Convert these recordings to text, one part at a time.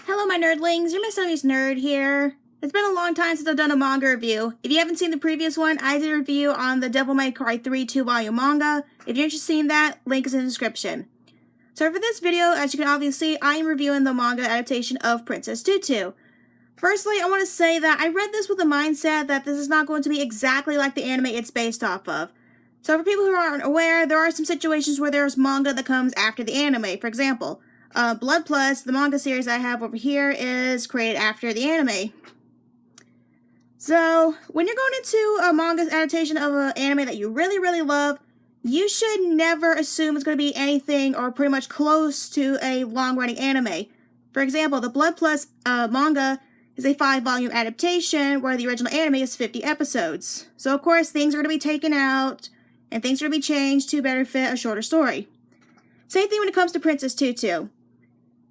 Hello my nerdlings, you're my Sonny's Nerd here. It's been a long time since I've done a manga review. If you haven't seen the previous one, I did a review on the Devil May Cry 3 2-volume manga. If you're interested in that, link is in the description. So for this video, as you can obviously see, I am reviewing the manga adaptation of Princess Tutu. Firstly, I want to say that I read this with the mindset that this is not going to be exactly like the anime it's based off of. So for people who aren't aware, there are some situations where there's manga that comes after the anime. For example, Blood Plus, the manga series I have over here, is created after the anime. So, when you're going into a manga adaptation of an anime that you really love, you should never assume it's going to be anything or pretty much close to a long-running anime. For example, the Blood Plus manga is a 5-volume adaptation where the original anime is 50 episodes. So, of course, things are going to be taken out and things are going to be changed to better fit a shorter story. Same thing when it comes to Princess Tutu.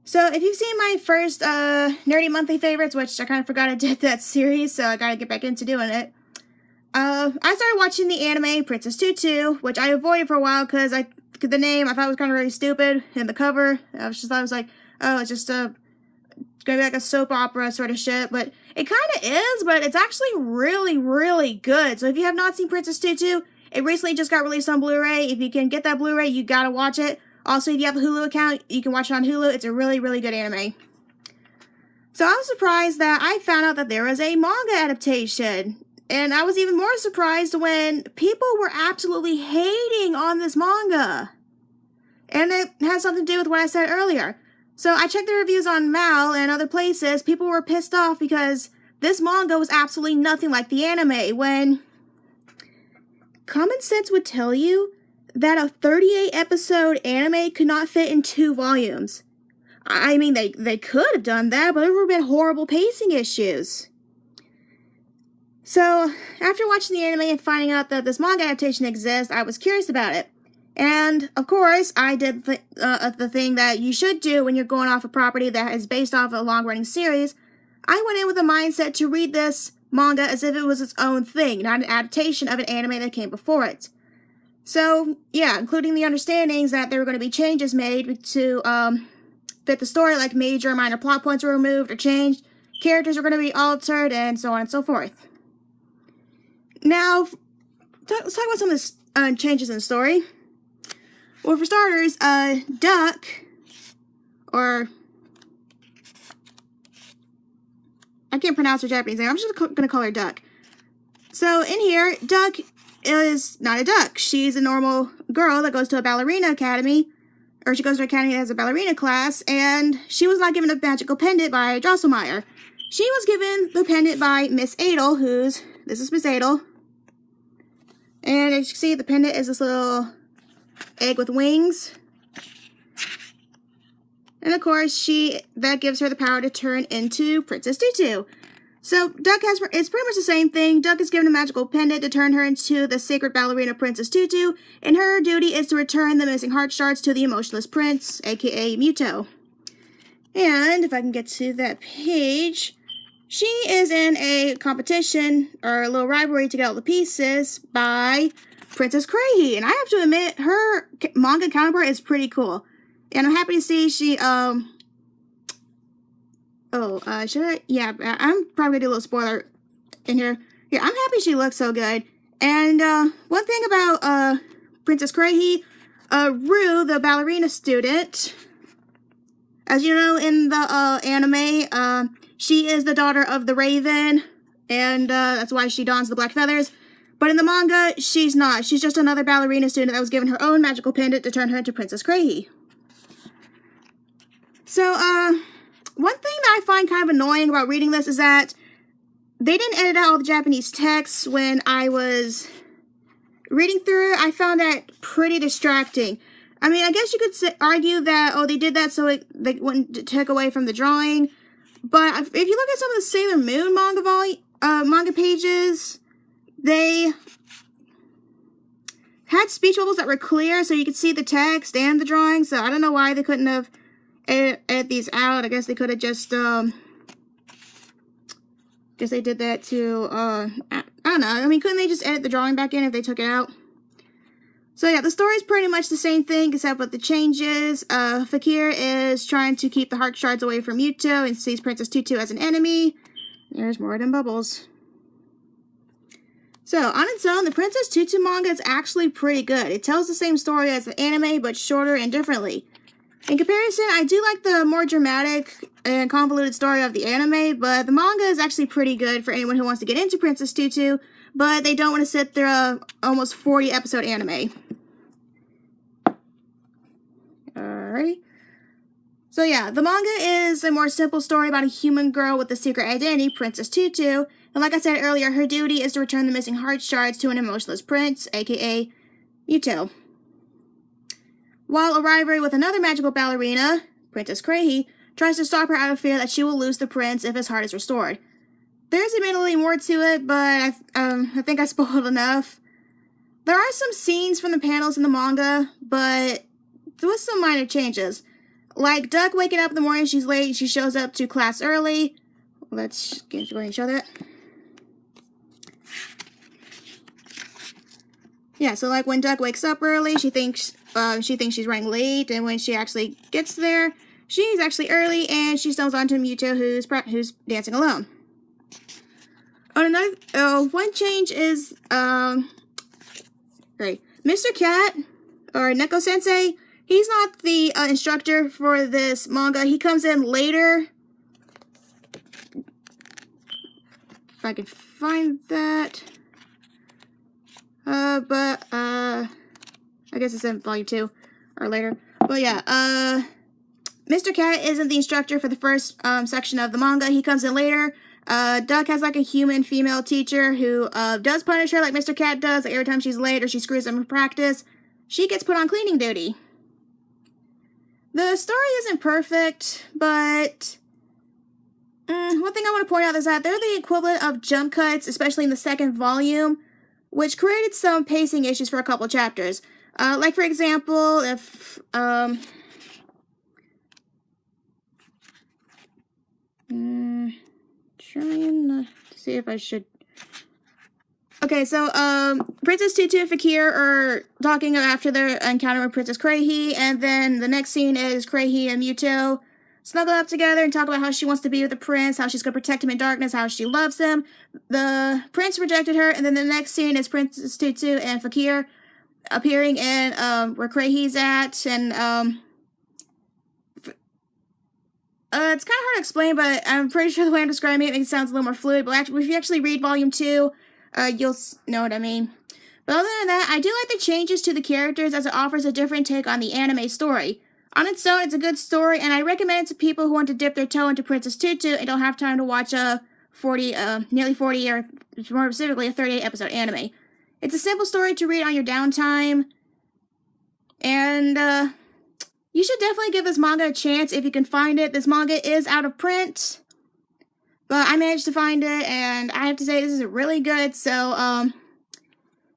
So, if you've seen my first Nerdy Monthly Favorites, which I kind of forgot I did that series, so I gotta get back into doing it, I started watching the anime Princess Tutu, which I avoided for a while because the name I thought was kind of really stupid, and the cover, I was like, oh, it's just gonna be like a soap opera sort of shit, but it kind of is, but it's actually really good. So if you have not seen Princess Tutu, it recently just got released on Blu-ray. If you can get that Blu-ray, you gotta watch it. Also, if you have a Hulu account, you can watch it on Hulu. It's a really good anime. So I was surprised that I found out that there was a manga adaptation. And I was even more surprised when people were absolutely hating on this manga. And it has something to do with what I said earlier. So I checked the reviews on Mal and other places. People were pissed off because this manga was absolutely nothing like the anime, when common sense would tell you that a 38-episode anime could not fit in 2 volumes. I mean, they could have done that, but there would have been horrible pacing issues. So, after watching the anime and finding out that this manga adaptation exists, I was curious about it. And, of course, I did the thing that you should do when you're going off a property that is based off a long-running series. I went in with a mindset to read this manga as if it was its own thing, not an adaptation of an anime that came before it. So, yeah, including the understandings that there were going to be changes made to fit the story, like major or minor plot points were removed or changed, characters were going to be altered, and so on and so forth. Now, let's talk about some of the changes in the story. Well, for starters, Duck, or I can't pronounce her Japanese name, I'm just going to call her Duck. So, in here, Duck is not a duck. She's a normal girl that goes to a ballerina academy, or she goes to an academy that has a ballerina class, and she was not given a magical pendant by Drosselmeyer. She was given the pendant by Miss Adel, this is Miss Adel. And as you can see, the pendant is this little egg with wings. And of course, that gives her the power to turn into Princess Tutu. So, it's pretty much the same thing. Duck is given a magical pendant to turn her into the sacred ballerina Princess Tutu, and her duty is to return the missing heart shards to the emotionless prince, aka Muto. And, if I can get to that page, she is in a competition, or a little rivalry to get all the pieces, by Princess Crazy. And I have to admit, her manga counterpart is pretty cool. And I'm happy to see she, should I? Yeah, I'm probably gonna do a little spoiler in here. Yeah, I'm happy she looks so good. And, one thing about, Princess Crazy, Rue, the ballerina student, as you know in the, anime, she is the daughter of the Raven, and, that's why she dons the black feathers. But in the manga, she's not. She's just another ballerina student that was given her own magical pendant to turn her into Princess Crazy. So, one thing that I find kind of annoying about reading this is that they didn't edit out all the Japanese text when I was reading through it. I found that pretty distracting. I mean, I guess you could argue that, oh, they did that so they wouldn't take away from the drawing. But if you look at some of the Sailor Moon manga pages, they had speech bubbles that were clear so you could see the text and the drawing. So I don't know why they couldn't have edit these out. I guess they could have just, guess they did that to, I don't know. I mean, couldn't they just edit the drawing back in if they took it out? So yeah, the story's pretty much the same thing, except with the changes. Fakir is trying to keep the heart shards away from Muto and sees Princess Tutu as an enemy. There's more than bubbles. So, on its own, the Princess Tutu manga is actually pretty good. It tells the same story as the anime, but shorter and differently. In comparison, I do like the more dramatic and convoluted story of the anime, but the manga is actually pretty good for anyone who wants to get into Princess Tutu, but they don't want to sit through a almost 40 episode anime. Alrighty. So yeah, the manga is a more simple story about a human girl with a secret identity, Princess Tutu, and like I said earlier, her duty is to return the missing heart shards to an emotionless prince, aka Muto. While a rivalry with another magical ballerina, Princess Krahi, tries to stop her out of fear that she will lose the prince if his heart is restored. There's admittedly more to it, but I think I spoiled enough. There are some scenes from the panels in the manga, but with some minor changes. Like Duck waking up in the morning, she's late, she shows up to class early. Let's go ahead and show that. Yeah, so like when Duck wakes up early, she thinks she's running late, and when she actually gets there, she's actually early, and she stumbles onto Muto, who's dancing alone. One change is great. Mr. Cat or Neko Sensei. He's not the instructor for this manga. He comes in later. If I could find that. I guess it's in volume 2 or later. But yeah, Mr. Cat isn't the instructor for the first section of the manga. He comes in later. Duck has like a human female teacher who does punish her like Mr. Cat does. Like every time she's late or she screws up in practice, she gets put on cleaning duty. The story isn't perfect, but one thing I want to point out is that they're the equivalent of jump cuts, especially in the second volume, which created some pacing issues for a couple chapters. Like, for example, if, trying to see if I should... Okay, so, Princess Tutu and Fakir are talking after their encounter with Princess Krahi, and then the next scene is Krahi and Muto snuggle up together and talk about how she wants to be with the prince, how she's going to protect him in darkness, how she loves him. The prince rejected her, and then the next scene is Princess Tutu and Fakir appearing in, where Krahi's at, and, it's kind of hard to explain, but I'm pretty sure the way I'm describing it sounds a little more fluid, but if you actually read volume 2, you'll know what I mean. But other than that, I do like the changes to the characters as it offers a different take on the anime story. On its own, it's a good story, and I recommend it to people who want to dip their toe into Princess Tutu and don't have time to watch a nearly 40, or more specifically, a 38 episode anime. It's a simple story to read on your downtime, and, you should definitely give this manga a chance if you can find it. This manga is out of print, but I managed to find it, and I have to say this is really good, so,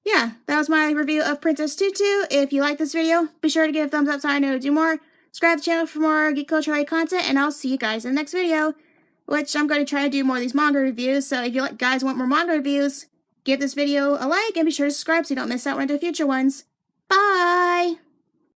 yeah, that was my review of Princess Tutu. If you like this video, be sure to give a thumbs up so I know to do more. Subscribe to the channel for more geek culture content, and I'll see you guys in the next video, which I'm going to try to do more of these manga reviews, so if you guys want more manga reviews, give this video a like, and be sure to subscribe so you don't miss out on the future ones. Bye!